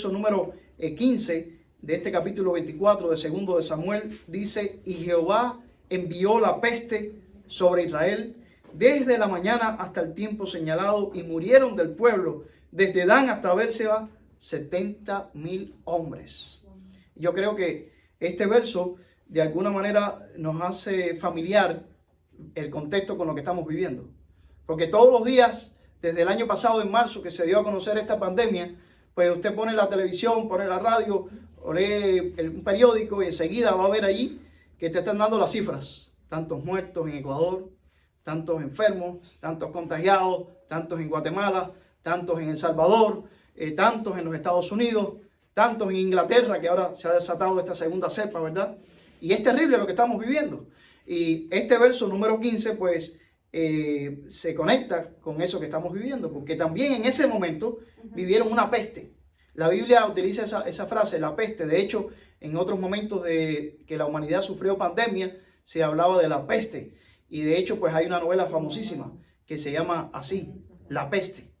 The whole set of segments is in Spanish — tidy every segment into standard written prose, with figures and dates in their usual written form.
verso número 15 de este capítulo 24 de segundo de Samuel, dice: y Jehová envió la peste sobre Israel desde la mañana hasta el tiempo señalado, y murieron del pueblo desde Dan hasta Bérseba 70,000 hombres. Yo creo que este verso de alguna manera nos hace familiar el contexto con lo que estamos viviendo, porque todos los días desde el año pasado, en marzo, que se dio a conocer esta pandemia, pues usted pone la televisión, pone la radio o lee un periódico y enseguida va a ver allí que te están dando las cifras. Tantos muertos en Ecuador, tantos enfermos, tantos contagiados, tantos en Guatemala, tantos en El Salvador, tantos en los Estados Unidos, tantos en Inglaterra, que ahora se ha desatado esta segunda cepa, ¿verdad? Y es terrible lo que estamos viviendo. Y este verso número 15, pues, se conecta con eso que estamos viviendo, porque también en ese momento vivieron una peste. La Biblia utiliza esa frase, la peste. De hecho, en otros momentos de que la humanidad sufrió pandemia, se hablaba de la peste. Y de hecho, pues hay una novela famosísima que se llama así, La Peste.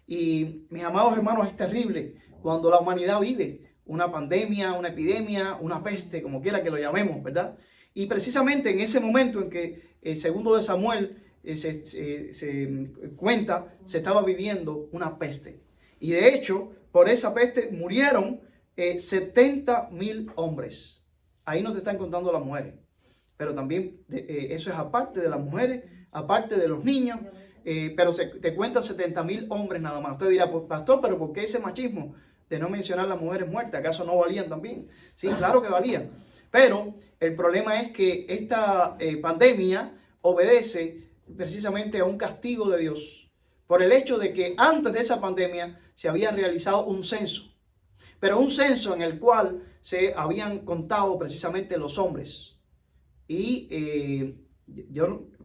Y mis amados hermanos, es terrible cuando la humanidad vive una pandemia, una epidemia, una peste, como quiera que lo llamemos, ¿verdad? Y precisamente en ese momento en que el segundo de Samuel se cuenta, se estaba viviendo una peste. Y de hecho, por esa peste murieron 70,000 hombres. Ahí no te están contando las mujeres. Pero también eso es aparte de las mujeres, aparte de los niños. Pero te cuentan 70,000 hombres nada más. Usted dirá: pues, pastor, ¿pero por qué ese machismo de no mencionar las mujeres muertas? ¿Acaso no valían también? Sí, claro que valían. Pero el problema es que esta pandemia obedece precisamente a un castigo de Dios, por el hecho de que antes de esa pandemia se había realizado un censo, pero un censo en el cual se habían contado precisamente los hombres. Y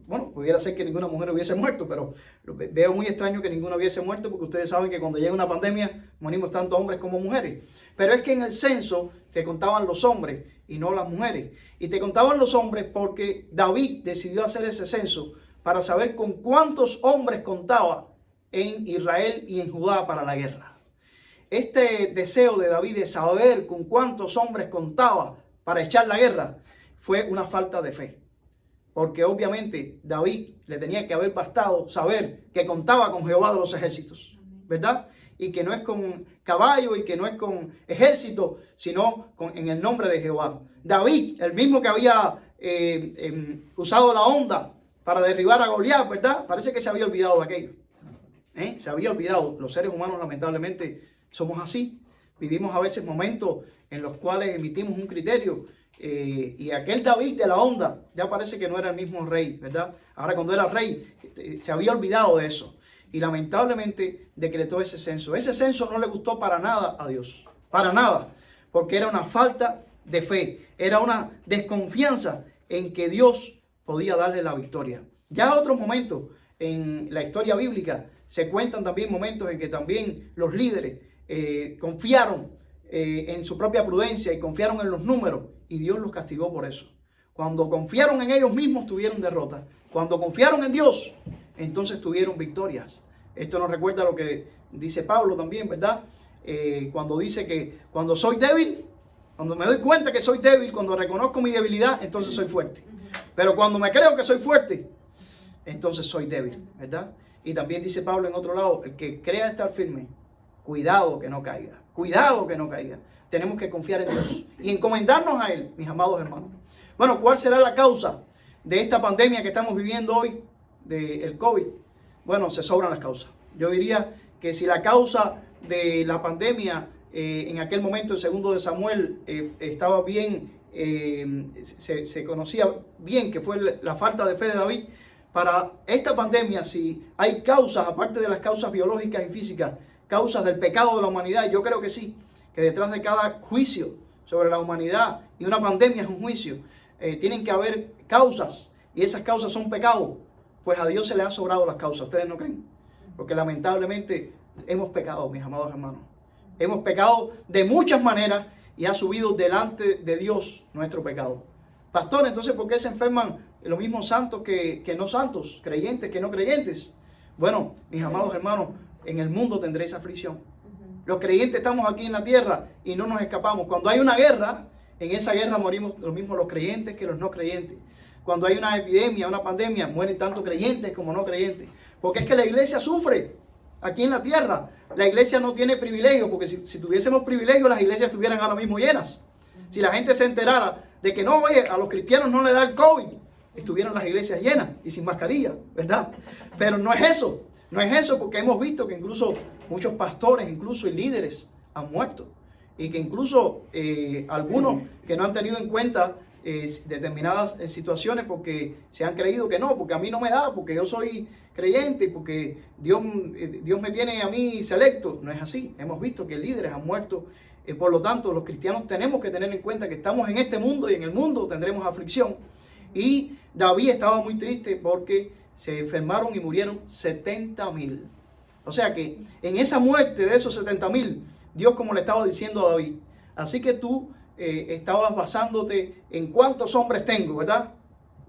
bueno, pudiera ser que ninguna mujer hubiese muerto, pero veo muy extraño que ninguna hubiese muerto, porque ustedes saben que cuando llega una pandemia morimos tanto hombres como mujeres. Pero es que en el censo te contaban los hombres y no las mujeres. Y te contaban los hombres porque David decidió hacer ese censo para saber con cuántos hombres contaba en Israel y en Judá para la guerra. Este deseo de David de saber con cuántos hombres contaba para echar la guerra fue una falta de fe. Porque obviamente David le tenía que haber bastado saber que contaba con Jehová de los ejércitos, ¿verdad? Y que no es con caballo y que no es con ejército, sino en el nombre de Jehová. David, el mismo que había usado la honda para derribar a Goliat, ¿verdad? Parece que se había olvidado de aquello. Se había olvidado. Los seres humanos lamentablemente somos así. Vivimos a veces momentos en los cuales emitimos un criterio y aquel David de la honda ya parece que no era el mismo rey, ¿verdad? Ahora, cuando era rey se había olvidado de eso y lamentablemente decretó ese censo. Ese censo no le gustó para nada a Dios, para nada, porque era una falta de fe, era una desconfianza en que Dios podía darle la victoria. Ya otros momentos en la historia bíblica se cuentan también momentos en que también los líderes confiaron en su propia prudencia y confiaron en los números, y Dios los castigó por eso. Cuando confiaron en ellos mismos tuvieron derrota. Cuando confiaron en Dios, entonces tuvieron victorias. Esto nos recuerda lo que dice Pablo también, ¿verdad? Cuando dice que cuando soy débil, cuando me doy cuenta que soy débil, cuando reconozco mi debilidad, entonces soy fuerte. Pero cuando me creo que soy fuerte, entonces soy débil, ¿verdad? Y también dice Pablo en otro lado: el que crea estar firme, cuidado que no caiga. Cuidado que no caiga. Tenemos que confiar en Dios y encomendarnos a Él, mis amados hermanos. Bueno, ¿cuál será la causa de esta pandemia que estamos viviendo hoy, del COVID? Bueno, se sobran las causas. Yo diría que si la causa de la pandemia en aquel momento, el segundo de Samuel, estaba bien, se conocía bien que fue la falta de fe de David, para esta pandemia, si hay causas, aparte de las causas biológicas y físicas, causas del pecado de la humanidad, yo creo que sí, que detrás de cada juicio sobre la humanidad, y una pandemia es un juicio, tienen que haber causas, y esas causas son pecados. Pues a Dios se le han sobrado las causas, ¿ustedes no creen? Porque lamentablemente hemos pecado, mis amados hermanos. Hemos pecado de muchas maneras y ha subido delante de Dios nuestro pecado. Pastor, entonces, ¿por qué se enferman los mismos santos que no santos, creyentes que no creyentes? Bueno, mis amados hermanos, en el mundo tendréis aflicción. Los creyentes estamos aquí en la tierra y no nos escapamos. Cuando hay una guerra, en esa guerra morimos lo mismo los creyentes que los no creyentes. Cuando hay una epidemia, una pandemia, mueren tanto creyentes como no creyentes. Porque es que la iglesia sufre aquí en la tierra. La iglesia no tiene privilegios, porque si tuviésemos privilegios, las iglesias estuvieran ahora mismo llenas. Si la gente se enterara de que no, oye, a los cristianos no le da el COVID, estuvieran las iglesias llenas y sin mascarilla, ¿verdad? Pero no es eso. No es eso, porque hemos visto que incluso muchos pastores, incluso y líderes han muerto. Y que incluso algunos que no han tenido en cuenta determinadas situaciones porque se han creído que no, porque a mí no me da, porque yo soy creyente, porque Dios me tiene a mí selecto. No es así. Hemos visto que líderes han muerto. Por lo tanto, los cristianos tenemos que tener en cuenta que estamos en este mundo y en el mundo tendremos aflicción. Y David estaba muy triste porque se enfermaron y murieron 70,000. O sea que en esa muerte de esos 70,000, Dios, como le estaba diciendo a David, así que tú estabas basándote en cuántos hombres tengo, ¿verdad?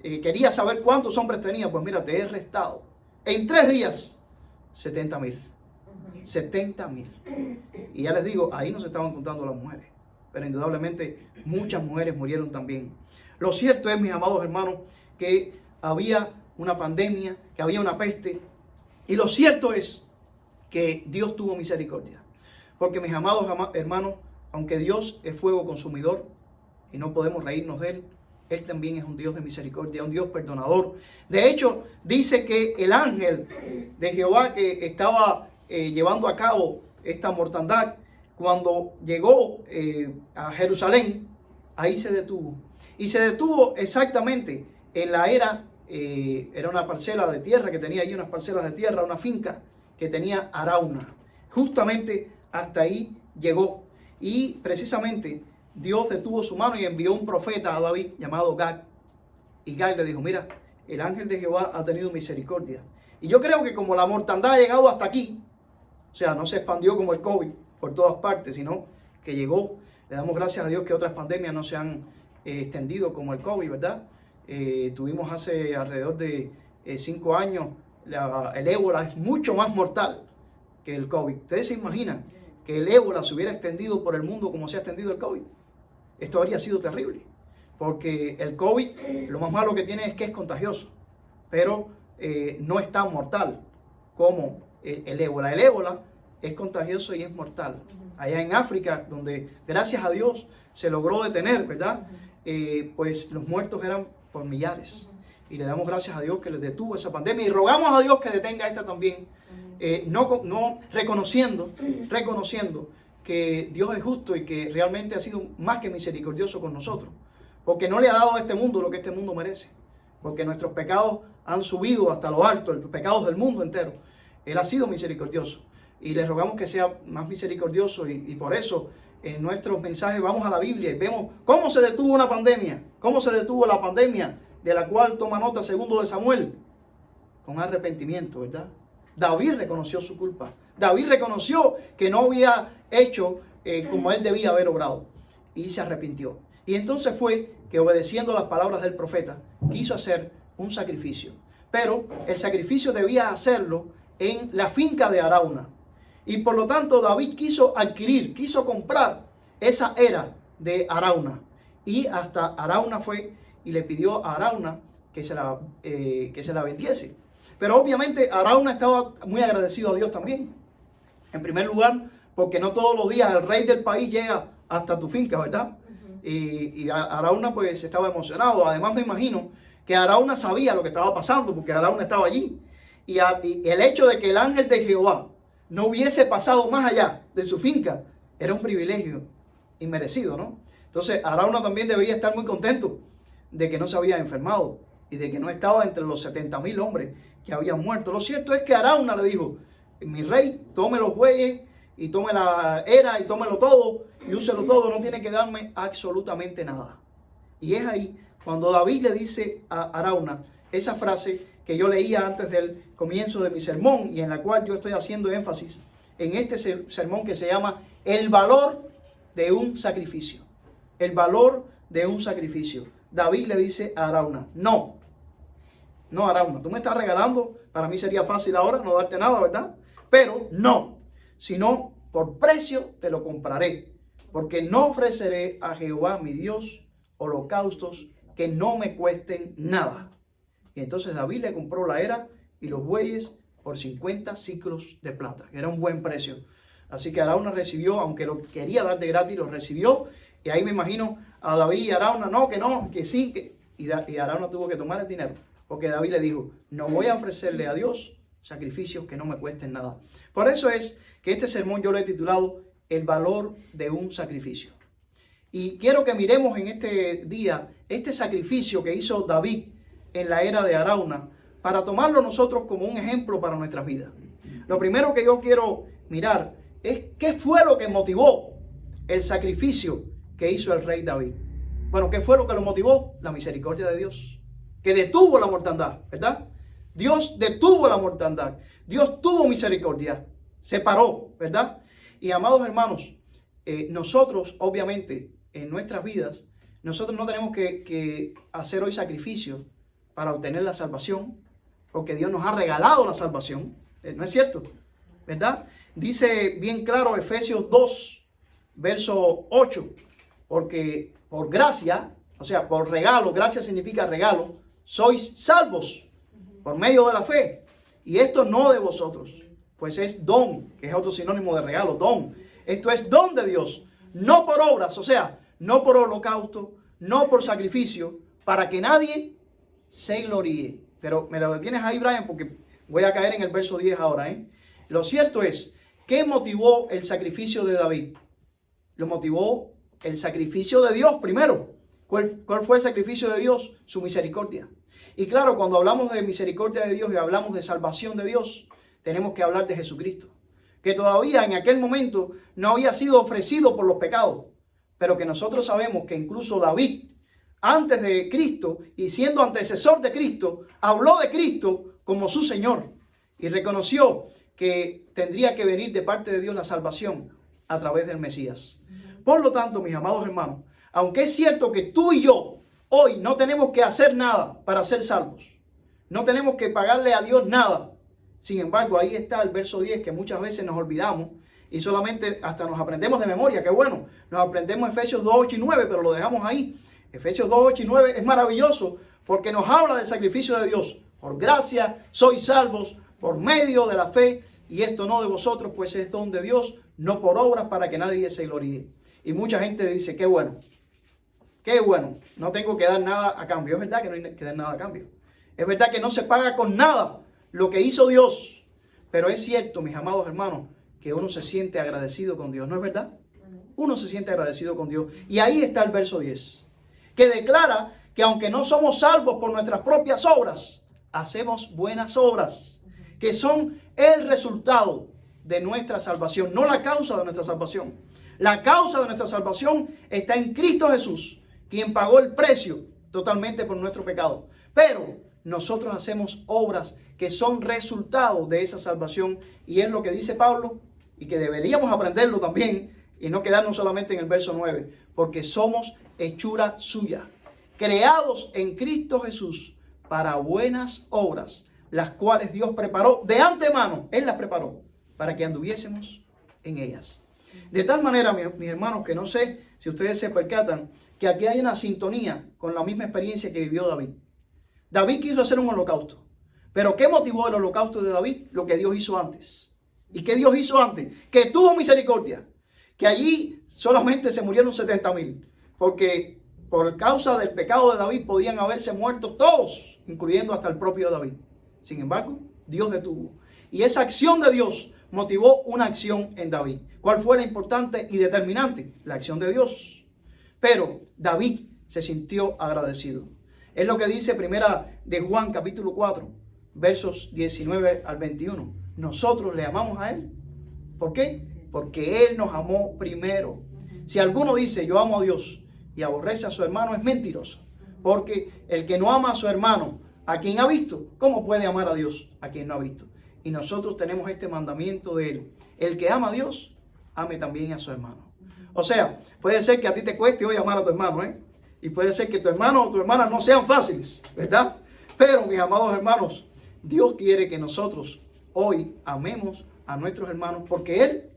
Querías saber cuántos hombres tenía. Pues mira, te he restado en 3 días 70,000. 70,000. Y ya les digo, ahí no se estaban contando las mujeres, pero indudablemente muchas mujeres murieron también. Lo cierto es, mis amados hermanos, que había una pandemia, que había una peste, y lo cierto es que Dios tuvo misericordia. Porque, mis amados hermanos, aunque Dios es fuego consumidor y no podemos reírnos de Él, Él también es un Dios de misericordia, un Dios perdonador. De hecho, dice que el ángel de Jehová que estaba llevando a cabo esta mortandad, cuando llegó a Jerusalén, ahí se detuvo. Y se detuvo exactamente en la era una parcela de tierra que tenía ahí, unas parcelas de tierra, una finca que tenía Arauna. Justamente hasta ahí llegó. Y precisamente Dios detuvo su mano y envió un profeta a David llamado Gad. Y Gad le dijo, mira, el ángel de Jehová ha tenido misericordia. Y yo creo que como la mortandad ha llegado hasta aquí, o sea, no se expandió como el COVID por todas partes, sino que llegó. Le damos gracias a Dios que otras pandemias no se han extendido como el COVID, ¿verdad? Tuvimos hace alrededor de 5 años, el ébola es mucho más mortal que el COVID. ¿Ustedes se imaginan que el ébola se hubiera extendido por el mundo como se ha extendido el COVID? Esto habría sido terrible, porque el COVID, lo más malo que tiene es que es contagioso, pero no es tan mortal como el ébola. El ébola es contagioso y es mortal. Allá en África, donde gracias a Dios se logró detener, ¿verdad? Pues los muertos eran por millares. Y le damos gracias a Dios que les detuvo esa pandemia. Y rogamos a Dios que detenga esta también. No reconociendo que Dios es justo y que realmente ha sido más que misericordioso con nosotros. Porque no le ha dado a este mundo lo que este mundo merece. Porque nuestros pecados han subido hasta lo alto, los pecados del mundo entero. Él ha sido misericordioso. Y le rogamos que sea más misericordioso. Y por eso en nuestros mensajes vamos a la Biblia y vemos cómo se detuvo una pandemia. Cómo se detuvo la pandemia de la cual toma nota 2 de Samuel. Con arrepentimiento, ¿verdad? David reconoció su culpa. David reconoció que no había hecho como él debía haber obrado. Y se arrepintió. Y entonces fue que, obedeciendo las palabras del profeta, quiso hacer un sacrificio. Pero el sacrificio debía hacerlo en la finca de Arauna. Y por lo tanto David quiso comprar esa era de Arauna. Y hasta Arauna fue y le pidió a Arauna que se la vendiese. Pero obviamente Arauna estaba muy agradecido a Dios también. En primer lugar, porque no todos los días el rey del país llega hasta tu finca, ¿verdad? Y Arauna pues estaba emocionado. Además me imagino que Arauna sabía lo que estaba pasando, porque Arauna estaba allí. Y el hecho de que el ángel de Jehová no hubiese pasado más allá de su finca era un privilegio inmerecido, ¿no? Entonces Arauna también debía estar muy contento de que no se había enfermado y de que no estaba entre los 70,000 hombres que habían muerto. Lo cierto es que Arauna le dijo, mi rey, tome los bueyes y tome la era y tómelo todo y úselo todo, no tiene que darme absolutamente nada. Y es ahí cuando David le dice a Arauna esa frase que yo leía antes del comienzo de mi sermón y en la cual yo estoy haciendo énfasis en este sermón que se llama el valor de un sacrificio. El valor de un sacrificio. David le dice a Arauna, no Arauna, tú me estás regalando, para mí sería fácil ahora no darte nada, ¿verdad? Pero no, sino por precio te lo compraré, porque no ofreceré a Jehová mi Dios holocaustos que no me cuesten nada. Y entonces David le compró la era y los bueyes por 50 siclos de plata, que era un buen precio. Así que Arauna recibió, aunque lo quería dar de gratis, lo recibió. Y ahí me imagino a David y Arauna, no, que sí, y Arauna tuvo que tomar el dinero, porque David le dijo, no voy a ofrecerle a Dios sacrificios que no me cuesten nada. Por eso es que este sermón yo lo he titulado El valor de un sacrificio. Y quiero que miremos en este día este sacrificio que hizo David en la era de Arauna, para tomarlo nosotros como un ejemplo para nuestras vidas. Lo primero que yo quiero mirar es qué fue lo que motivó el sacrificio que hizo el rey David. Bueno, ¿qué fue lo que lo motivó? La misericordia de Dios, que detuvo la mortandad, ¿verdad? Dios detuvo la mortandad. Dios tuvo misericordia, se paró, ¿verdad? Y amados hermanos, nosotros obviamente en nuestras vidas, nosotros no tenemos que hacer hoy sacrificios para obtener la salvación, porque Dios nos ha regalado la salvación, ¿no es cierto? ¿Verdad? Dice bien claro Efesios 2, verso 8, porque por gracia, o sea, por regalo, gracia significa regalo, sois salvos por medio de la fe, y esto no de vosotros, pues es don, que es otro sinónimo de regalo, don. Esto es don de Dios, no por obras, o sea, no por holocausto, no por sacrificio, para que nadie se gloríe. Pero me lo detienes ahí, Brian, porque voy a caer en el verso 10 ahora, Lo cierto es, ¿qué motivó el sacrificio de David? Lo motivó el sacrificio de Dios primero. ¿Cuál fue el sacrificio de Dios? Su misericordia. Y claro, cuando hablamos de misericordia de Dios y hablamos de salvación de Dios, tenemos que hablar de Jesucristo, que todavía en aquel momento no había sido ofrecido por los pecados, pero que nosotros sabemos que incluso David, antes de Cristo y siendo antecesor de Cristo, habló de Cristo como su Señor y reconoció que tendría que venir de parte de Dios la salvación a través del Mesías. Por lo tanto, mis amados hermanos, aunque es cierto que tú y yo hoy no tenemos que hacer nada para ser salvos, no tenemos que pagarle a Dios nada. Sin embargo, ahí está el verso 10 que muchas veces nos olvidamos y solamente hasta nos aprendemos de memoria. Qué bueno, nos aprendemos Efesios 2, 8 y 9, pero lo dejamos ahí. Efesios 2, 8 y 9 es maravilloso porque nos habla del sacrificio de Dios. Por gracia sois salvos por medio de la fe, y esto no de vosotros, pues es don de Dios, no por obras, para que nadie se gloríe. Y mucha gente dice, qué bueno, no tengo que dar nada a cambio. Es verdad que no hay que dar nada a cambio. Es verdad que no se paga con nada lo que hizo Dios. Pero es cierto, mis amados hermanos, que uno se siente agradecido con Dios, ¿no es verdad? Uno se siente agradecido con Dios. Y ahí está el verso 10, que declara que aunque no somos salvos por nuestras propias obras, hacemos buenas obras, que son el resultado de nuestra salvación, no la causa de nuestra salvación. La causa de nuestra salvación está en Cristo Jesús, quien pagó el precio totalmente por nuestro pecado. Pero nosotros hacemos obras que son resultado de esa salvación, y es lo que dice Pablo, y que deberíamos aprenderlo también, y no quedarnos solamente en el verso 9, porque somos hechura suya, creados en Cristo Jesús para buenas obras, las cuales Dios preparó de antemano. Él las preparó para que anduviésemos en ellas. De tal manera, mis hermanos, que no sé si ustedes se percatan que aquí hay una sintonía con la misma experiencia que vivió David. David quiso hacer un holocausto. Pero ¿qué motivó el holocausto de David? Lo que Dios hizo antes. ¿Y qué Dios hizo antes? Que tuvo misericordia. Que allí solamente se murieron 70,000. Porque por causa del pecado de David podían haberse muerto todos, incluyendo hasta el propio David. Sin embargo, Dios detuvo. Y esa acción de Dios motivó una acción en David. ¿Cuál fue la importante y determinante? La acción de Dios. Pero David se sintió agradecido. Es lo que dice primera de Juan capítulo 4, versos 19 al 21. Nosotros le amamos a Él. ¿Por qué? Porque Él nos amó primero. Si alguno dice yo amo a Dios y aborrece a su hermano, es mentiroso. Porque el que no ama a su hermano, a quien ha visto, ¿cómo puede amar a Dios a quien no ha visto? Y nosotros tenemos este mandamiento de Él. El que ama a Dios, ame también a su hermano. O sea, puede ser que a ti te cueste hoy amar a tu hermano, y puede ser que tu hermano o tu hermana no sean fáciles, ¿verdad? Pero, mis amados hermanos, Dios quiere que nosotros hoy amemos a nuestros hermanos porque Él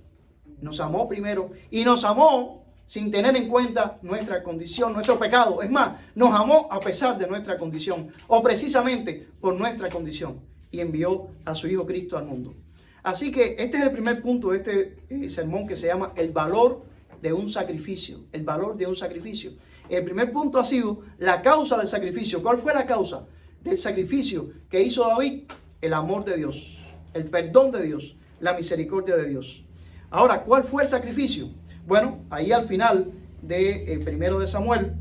nos amó primero y nos amó sin tener en cuenta nuestra condición, nuestro pecado. Es más, nos amó a pesar de nuestra condición, o precisamente por nuestra condición, y envió a su Hijo Cristo al mundo. Así que este es el primer punto de este sermón, que se llama el valor de un sacrificio. El valor de un sacrificio. El primer punto ha sido la causa del sacrificio. ¿Cuál fue la causa del sacrificio que hizo David? El amor de Dios, el perdón de Dios, la misericordia de Dios. Ahora, ¿cuál fue el sacrificio? Bueno, ahí al final de primero de Samuel,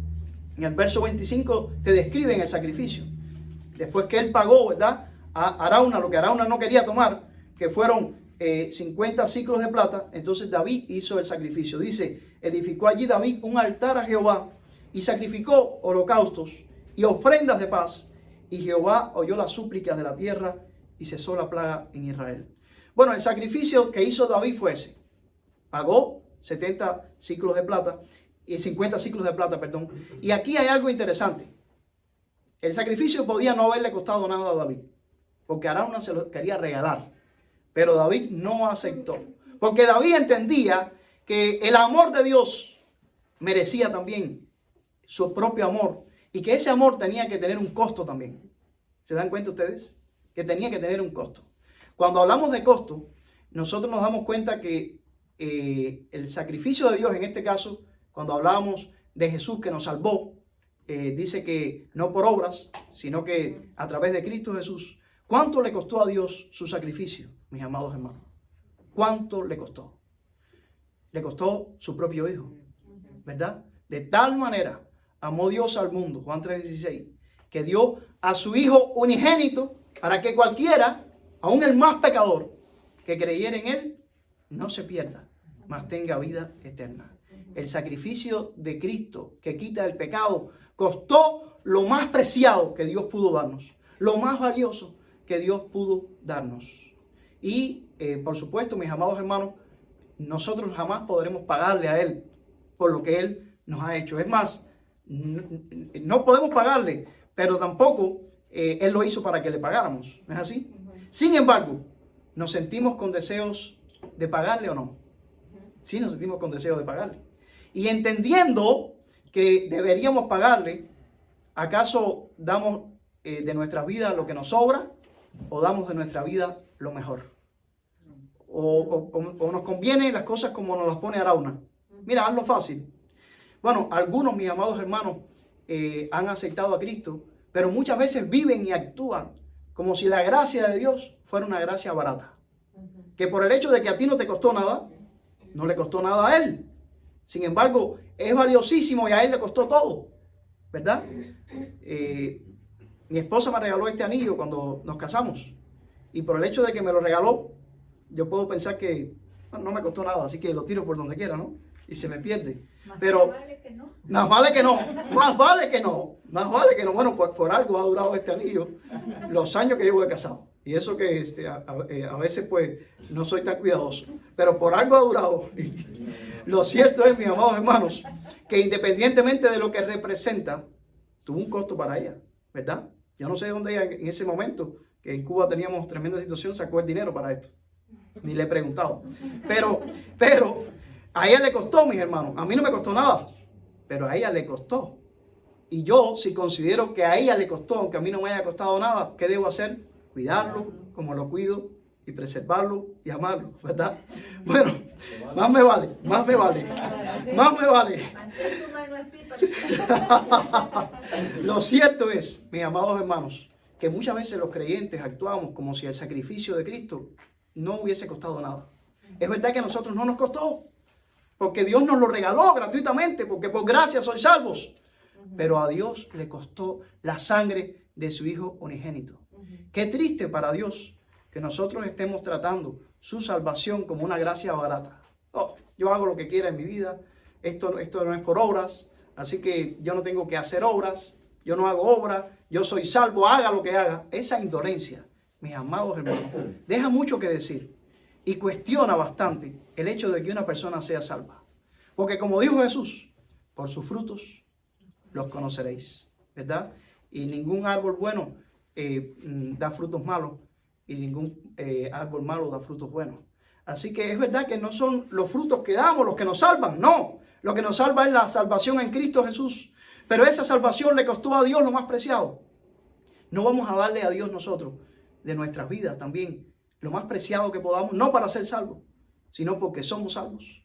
en el verso 25, te describen el sacrificio. Después que él pagó, ¿verdad?, a Arauna, lo que Arauna no quería tomar, que fueron 50 ciclos de plata, entonces David hizo el sacrificio. Dice, edificó allí David un altar a Jehová y sacrificó holocaustos y ofrendas de paz. Y Jehová oyó las súplicas de la tierra y cesó la plaga en Israel. Bueno, el sacrificio que hizo David fue ese. Pagó 70 ciclos de plata, y 50 ciclos de plata, perdón. Y aquí hay algo interesante. El sacrificio podía no haberle costado nada a David, porque Arauna se lo quería regalar. Pero David no aceptó, porque David entendía que el amor de Dios merecía también su propio amor, y que ese amor tenía que tener un costo también. ¿Se dan cuenta ustedes? Que tenía que tener un costo. Cuando hablamos de costo, nosotros nos damos cuenta que el sacrificio de Dios, en este caso, cuando hablábamos de Jesús que nos salvó, dice que no por obras, sino que a través de Cristo Jesús. ¿Cuánto le costó a Dios su sacrificio, mis amados hermanos? ¿Cuánto le costó? Le costó su propio Hijo, ¿verdad? De tal manera amó Dios al mundo, Juan 3:16, que dio a su Hijo unigénito para que cualquiera, aun el más pecador, que creyera en Él, no se pierda, mas tenga vida eterna. El sacrificio de Cristo que quita el pecado costó lo más preciado que Dios pudo darnos, lo más valioso que Dios pudo darnos. Y por supuesto, mis amados hermanos, nosotros jamás podremos pagarle a Él por lo que Él nos ha hecho. Es más, no podemos pagarle, pero tampoco Él lo hizo para que le pagáramos. ¿No es así? Sin embargo, ¿nos sentimos con deseos de pagarle o no? Sí, nos sentimos con deseos de pagarle. Y entendiendo que deberíamos pagarle, ¿acaso damos de nuestra vida lo que nos sobra o damos de nuestra vida lo mejor? O nos conviene las cosas como nos las pone Arauna. Mira, hazlo fácil. Bueno, algunos, mis amados hermanos, han aceptado a Cristo, pero muchas veces viven y actúan como si la gracia de Dios fuera una gracia barata. Que por el hecho de que a ti no te costó nada, no le costó nada a Él. Sin embargo, es valiosísimo y a Él le costó todo, ¿verdad? Mi esposa me regaló este anillo cuando nos casamos. Y por el hecho de que me lo regaló, yo puedo pensar que no me costó nada, así que lo tiro por donde quiera, ¿no? Y se me pierde. Pero más vale que no. Más vale que no. Más vale que no. Más vale que no. Bueno, por algo ha durado este anillo los años que llevo de casado. Y eso que a veces pues no soy tan cuidadoso. Pero por algo ha durado. Lo cierto es, mis amados hermanos, que independientemente de lo que representa, tuvo un costo para ella, ¿verdad? Yo no sé dónde ella en ese momento, que en Cuba teníamos tremenda situación, sacó el dinero para esto. Ni le he preguntado. Pero a ella le costó, mis hermanos. A mí no me costó nada, pero a ella le costó. Y yo, si considero que a ella le costó, aunque a mí no me haya costado nada, ¿qué debo hacer? Cuidarlo como lo cuido y preservarlo y amarlo, ¿verdad? Bueno, más me vale. Lo cierto es, mis amados hermanos, que muchas veces los creyentes actuamos como si el sacrificio de Cristo no hubiese costado nada. Es verdad que a nosotros no nos costó, porque Dios nos lo regaló gratuitamente, porque por gracia sois salvos. Pero a Dios le costó la sangre de su Hijo unigénito. Qué triste para Dios que nosotros estemos tratando su salvación como una gracia barata. Oh, yo hago lo que quiera en mi vida, esto no es por obras, así que yo no tengo que hacer obras, yo no hago obras, yo soy salvo, haga lo que haga. Esa indolencia, mis amados hermanos, deja mucho que decir y cuestiona bastante el hecho de que una persona sea salva. Porque como dijo Jesús, por sus frutos los conoceréis, ¿verdad? Y ningún árbol bueno da frutos malos y ningún árbol malo da frutos buenos. Así que es verdad que no son los frutos que damos los que nos salvan, no. Lo que nos salva es la salvación en Cristo Jesús. Pero esa salvación le costó a Dios lo más preciado. No vamos a darle a Dios nosotros de nuestras vidas también lo más preciado que podamos, no para ser salvos, sino porque somos salvos.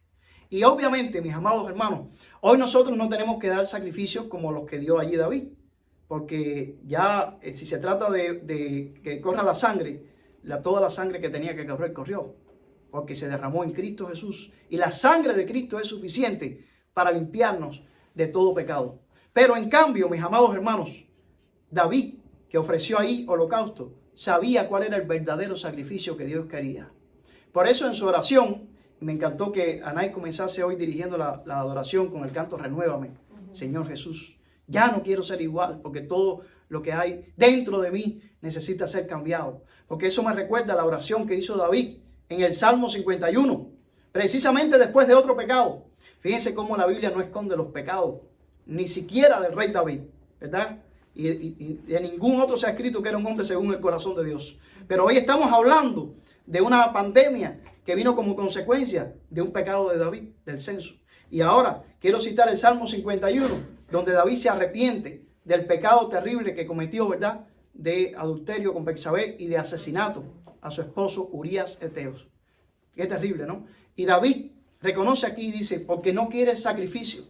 Y obviamente, mis amados hermanos, hoy nosotros no tenemos que dar sacrificios como los que dio allí David, porque ya si se trata de que corra la sangre, toda la sangre que tenía que correr, corrió, porque se derramó en Cristo Jesús. Y la sangre de Cristo es suficiente para limpiarnos de todo pecado. Pero en cambio, mis amados hermanos, David, que ofreció ahí holocausto, sabía cuál era el verdadero sacrificio que Dios quería. Por eso en su oración, y me encantó que Anay comenzase hoy dirigiendo la adoración con el canto Renuévame, Señor Jesús. Ya no quiero ser igual, porque todo lo que hay dentro de mí necesita ser cambiado. Porque eso me recuerda a la oración que hizo David en el Salmo 51, precisamente después de otro pecado. Fíjense cómo la Biblia no esconde los pecados, ni siquiera del rey David, ¿verdad? Y de ningún otro se ha escrito que era un hombre según el corazón de Dios. Pero hoy estamos hablando de una pandemia que vino como consecuencia de un pecado de David, del censo. Y ahora quiero citar el Salmo 51, donde David se arrepiente del pecado terrible que cometió, ¿verdad?, de adulterio con Betsabé y de asesinato a su esposo Urías Heteos. Qué terrible, ¿no? Y David reconoce aquí y dice, porque no quieres sacrificio,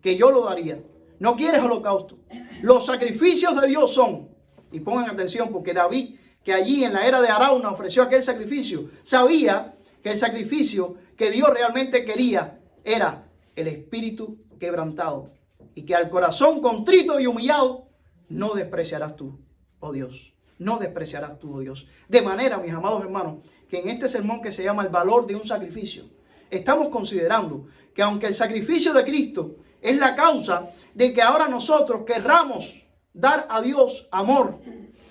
que yo lo daría. No quieres holocausto. Los sacrificios de Dios son, y pongan atención, porque David, que allí en la era de Arauna ofreció aquel sacrificio, sabía que el sacrificio que Dios realmente quería era el espíritu quebrantado, y que al corazón contrito y humillado no despreciarás tú, oh Dios. No despreciarás tú, oh Dios. De manera, mis amados hermanos, que en este sermón que se llama el valor de un sacrificio, estamos considerando que aunque el sacrificio de Cristo es la causa de que ahora nosotros querramos dar a Dios amor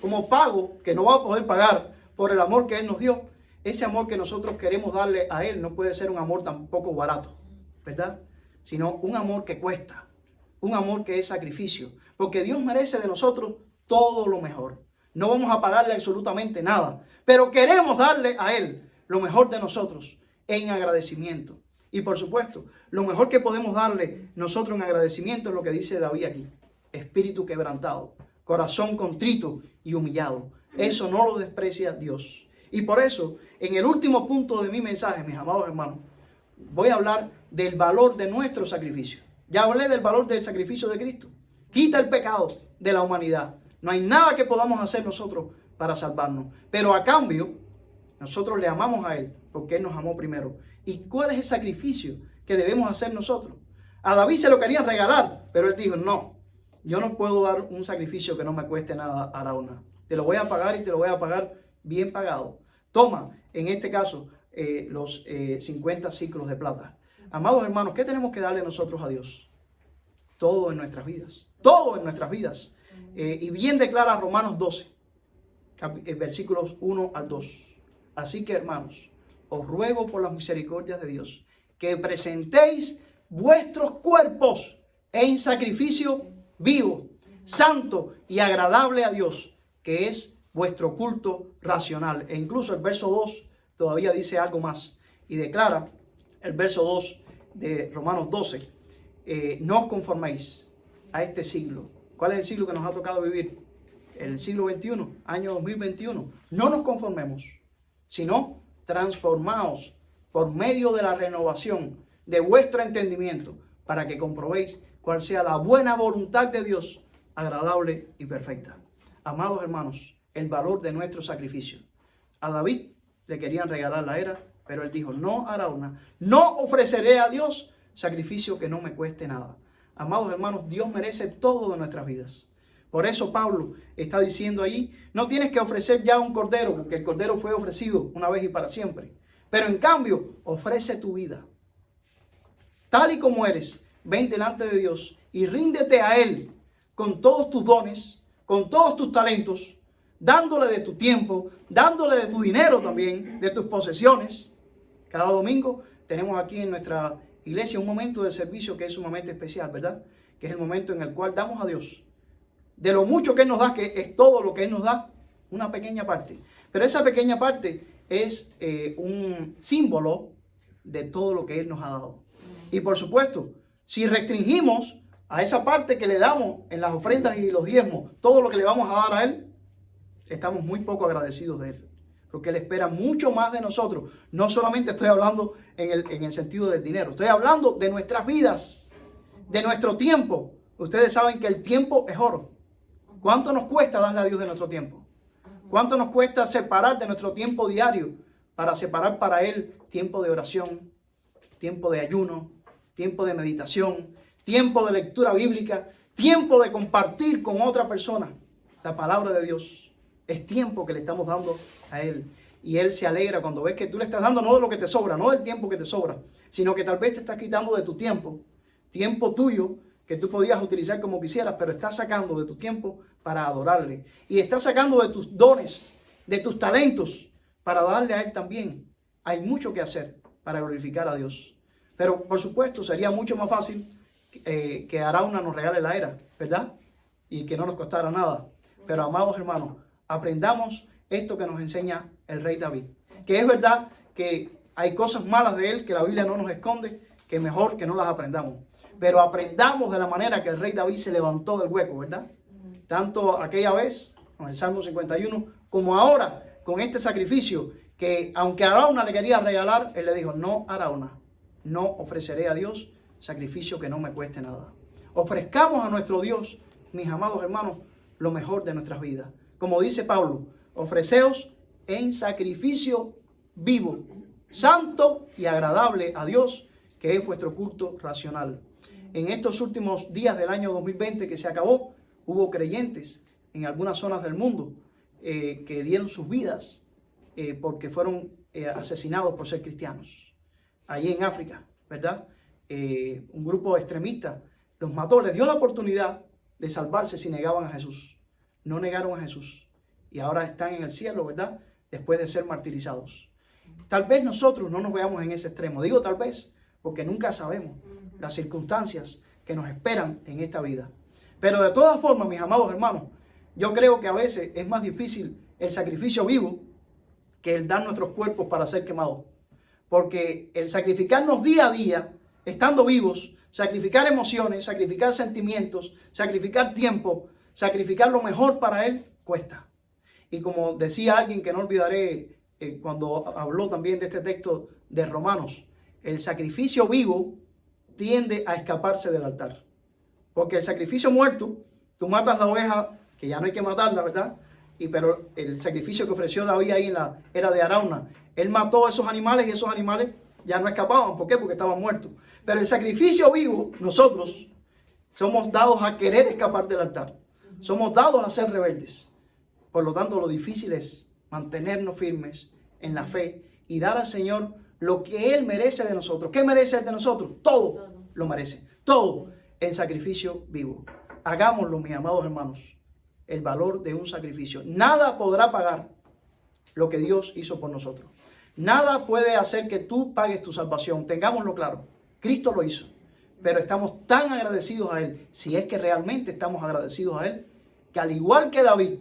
como pago que no va a poder pagar por el amor que Él nos dio, ese amor que nosotros queremos darle a Él no puede ser un amor tampoco barato, ¿verdad? Sino un amor que cuesta, un amor que es sacrificio, porque Dios merece de nosotros todo lo mejor. No vamos a pagarle absolutamente nada, pero queremos darle a Él lo mejor de nosotros en agradecimiento. Y por supuesto, lo mejor que podemos darle nosotros en agradecimiento es lo que dice David aquí. Espíritu quebrantado, corazón contrito y humillado. Eso no lo desprecia Dios. Y por eso, en el último punto de mi mensaje, mis amados hermanos, voy a hablar del valor de nuestro sacrificio. Ya hablé del valor del sacrificio de Cristo. Quita el pecado de la humanidad. No hay nada que podamos hacer nosotros para salvarnos. Pero a cambio, nosotros le amamos a Él porque Él nos amó primero. ¿Y cuál es el sacrificio que debemos hacer nosotros? A David se lo querían regalar, pero él dijo, no, yo no puedo dar un sacrificio que no me cueste nada, Arauna. Te lo voy a pagar y te lo voy a pagar bien pagado. Toma, en este caso, los 50 ciclos de plata. Amados hermanos, ¿qué tenemos que darle nosotros a Dios? Todo en nuestras vidas. Todo en nuestras vidas. Y bien declara Romanos 12, versículos 1 al 2. Así que, hermanos, os ruego por las misericordias de Dios que presentéis vuestros cuerpos en sacrificio vivo, santo y agradable a Dios, que es vuestro culto racional. E incluso el verso 2 todavía dice algo más y declara el verso 2 de Romanos 12, no os conforméis a este siglo. ¿Cuál es el siglo que nos ha tocado vivir? El siglo XXI, año 2021. No nos conformemos, sino transformaos por medio de la renovación de vuestro entendimiento para que comprobéis cuál sea la buena voluntad de Dios, agradable y perfecta. Amados hermanos, el valor de nuestro sacrificio. A David le querían regalar la era, pero él dijo, no, Arauna, no ofreceré a Dios sacrificio que no me cueste nada. Amados hermanos, Dios merece todo de nuestras vidas. Por eso Pablo está diciendo ahí, no tienes que ofrecer ya un cordero, porque el cordero fue ofrecido una vez y para siempre. Pero en cambio, ofrece tu vida. Tal y como eres, ven delante de Dios y ríndete a Él con todos tus dones, con todos tus talentos, dándole de tu tiempo, dándole de tu dinero también, de tus posesiones. Cada domingo tenemos aquí en nuestra iglesia un momento de servicio que es sumamente especial, ¿verdad? Que es el momento en el cual damos a Dios de lo mucho que Él nos da, que es todo lo que Él nos da, una pequeña parte. Pero esa pequeña parte es un símbolo de todo lo que Él nos ha dado. Y por supuesto, si restringimos a esa parte que le damos en las ofrendas y los diezmos, todo lo que le vamos a dar a Él, estamos muy poco agradecidos de Él. Porque Él espera mucho más de nosotros. No solamente estoy hablando en el sentido del dinero, estoy hablando de nuestras vidas, de nuestro tiempo. Ustedes saben que el tiempo es oro. ¿Cuánto nos cuesta darle a Dios de nuestro tiempo? ¿Cuánto nos cuesta separar de nuestro tiempo diario para separar para Él tiempo de oración, tiempo de ayuno, tiempo de meditación, tiempo de lectura bíblica, tiempo de compartir con otra persona la palabra de Dios? Es tiempo que le estamos dando a Él. Y Él se alegra cuando ves que tú le estás dando no de lo que te sobra, no del tiempo que te sobra, sino que tal vez te estás quitando de tu tiempo, tiempo tuyo, que tú podías utilizar como quisieras, pero estás sacando de tu tiempo para adorarle. Y estás sacando de tus dones, de tus talentos, para darle a Él también. Hay mucho que hacer para glorificar a Dios. Pero, por supuesto, sería mucho más fácil que Arauna nos regale la era, ¿verdad? Y que no nos costara nada. Pero, amados hermanos, aprendamos esto que nos enseña el rey David. Que es verdad que hay cosas malas de él que la Biblia no nos esconde, que mejor que no las aprendamos. Pero aprendamos de la manera que el rey David se levantó del hueco, ¿verdad? Tanto aquella vez, con el Salmo 51, como ahora, con este sacrificio, que aunque Arauna le quería regalar, él le dijo, no, Arauna, no ofreceré a Dios sacrificio que no me cueste nada. Ofrezcamos a nuestro Dios, mis amados hermanos, lo mejor de nuestras vidas. Como dice Pablo, ofreceos en sacrificio vivo, santo y agradable a Dios, que es vuestro culto racional. En estos últimos días del año 2020 que se acabó, hubo creyentes en algunas zonas del mundo que dieron sus vidas porque fueron asesinados por ser cristianos. Allí en África, ¿verdad? Un grupo extremista los mató, les dio la oportunidad de salvarse si negaban a Jesús. No negaron a Jesús y ahora están en el cielo, ¿verdad? Después de ser martirizados. Tal vez nosotros no nos veamos en ese extremo. Digo tal vez porque nunca sabemos las circunstancias que nos esperan en esta vida. Pero de todas formas, mis amados hermanos, yo creo que a veces es más difícil el sacrificio vivo que el dar nuestros cuerpos para ser quemados. Porque el sacrificarnos día a día, estando vivos, sacrificar emociones, sacrificar sentimientos, sacrificar tiempo, sacrificar lo mejor para Él, cuesta. Y como decía alguien que no olvidaré cuando habló también de este texto de Romanos, el sacrificio vivo tiende a escaparse del altar. Porque el sacrificio muerto, tú matas la oveja, que ya no hay que matarla, ¿verdad? Pero el sacrificio que ofreció David ahí en la era de Arauna, él mató a esos animales y esos animales ya no escapaban. ¿Por qué? Porque estaban muertos. Pero el sacrificio vivo, nosotros somos dados a querer escapar del altar. Somos dados a ser rebeldes. Por lo tanto, lo difícil es mantenernos firmes en la fe y dar al Señor lo que Él merece de nosotros. ¿Qué merece Él de nosotros? Todo lo merece. Todo en sacrificio vivo. Hagámoslo, mis amados hermanos, el valor de un sacrificio. Nada podrá pagar lo que Dios hizo por nosotros. Nada puede hacer que tú pagues tu salvación. Tengámoslo claro. Cristo lo hizo. Pero estamos tan agradecidos a Él, si es que realmente estamos agradecidos a Él, que al igual que David,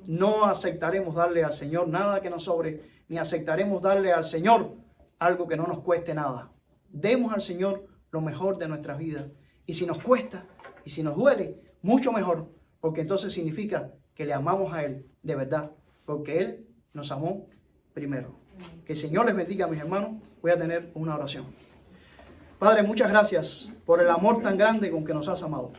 no aceptaremos darle al Señor nada que nos sobre, ni aceptaremos darle al Señor algo que no nos cueste nada. Demos al Señor lo mejor de nuestras vidas. Y si nos cuesta, y si nos duele, mucho mejor, porque entonces significa que le amamos a Él de verdad, porque Él nos amó primero. Que el Señor les bendiga, mis hermanos. Voy a tener una oración. Padre, muchas gracias por el amor tan grande con que nos has amado.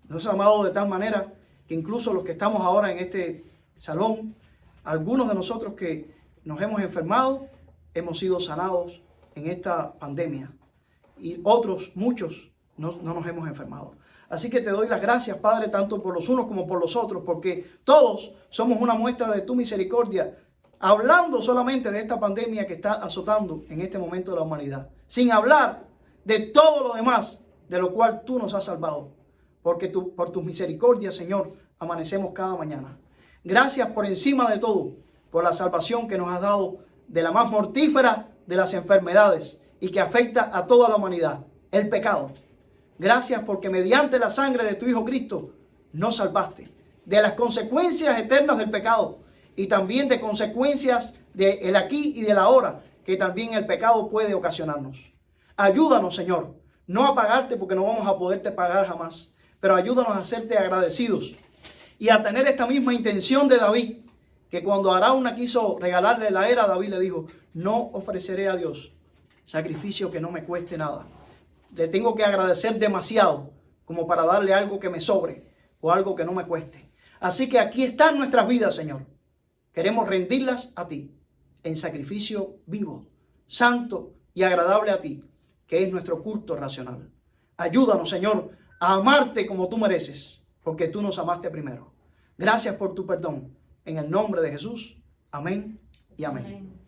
Nos has amado de tal manera que incluso los que estamos ahora en este salón, algunos de nosotros que nos hemos enfermado, hemos sido sanados en esta pandemia. Y otros, muchos, no nos hemos enfermado. Así que te doy las gracias, Padre, tanto por los unos como por los otros, porque todos somos una muestra de tu misericordia, hablando solamente de esta pandemia que está azotando en este momento de la humanidad, sin hablar de todo lo demás de lo cual tú nos has salvado, porque por tus misericordias, Señor, amanecemos cada mañana. Gracias por encima de todo, por la salvación que nos has dado de la más mortífera de las enfermedades y que afecta a toda la humanidad, el pecado. Gracias porque mediante la sangre de tu Hijo Cristo nos salvaste de las consecuencias eternas del pecado y también de consecuencias del aquí y del ahora que también el pecado puede ocasionarnos. Ayúdanos, Señor, no a pagarte porque no vamos a poderte pagar jamás, pero ayúdanos a serte agradecidos y a tener esta misma intención de David, que cuando Arauna quiso regalarle la era, David le dijo: no ofreceré a Dios sacrificio que no me cueste nada. Le tengo que agradecer demasiado como para darle algo que me sobre o algo que no me cueste. Así que aquí están nuestras vidas, Señor. Queremos rendirlas a ti en sacrificio vivo, santo y agradable a ti, que es nuestro culto racional. Ayúdanos, Señor, a amarte como tú mereces, porque tú nos amaste primero. Gracias por tu perdón. En el nombre de Jesús. Amén y amén.